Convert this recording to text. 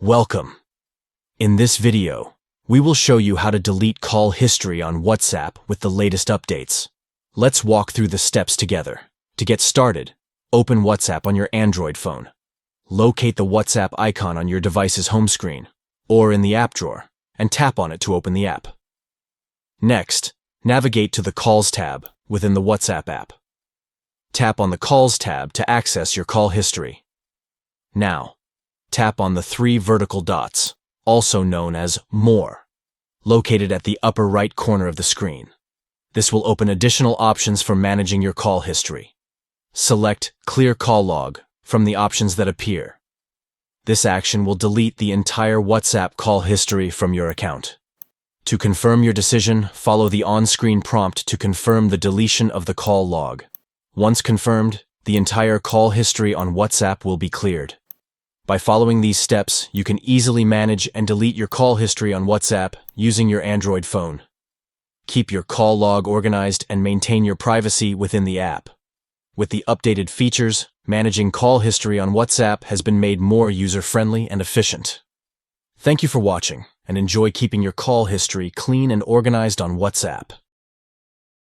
Welcome. In this video, we will show you how to delete call history on WhatsApp with the latest updates. Let's walk through the steps together. To get started, open WhatsApp on your Android phone. Locate the WhatsApp icon on your device's home screen or in the app drawer and tap on it to open the app. Next, navigate to the Calls tab within the WhatsApp app. Tap on the Calls tab to access your call history. Now, tap on the three vertical dots, also known as More, located at the upper right corner of the screen. This will open additional options for managing your call history. Select Clear Call Log from the options that appear. This action will delete the entire WhatsApp call history from your account. To confirm your decision, follow the on-screen prompt to confirm the deletion of the call log. Once confirmed, the entire call history on WhatsApp will be cleared. By following these steps, you can easily manage and delete your call history on WhatsApp using your Android phone. Keep your call log organized and maintain your privacy within the app. With the updated features, managing call history on WhatsApp has been made more user-friendly and efficient. Thank you for watching, and enjoy keeping your call history clean and organized on WhatsApp.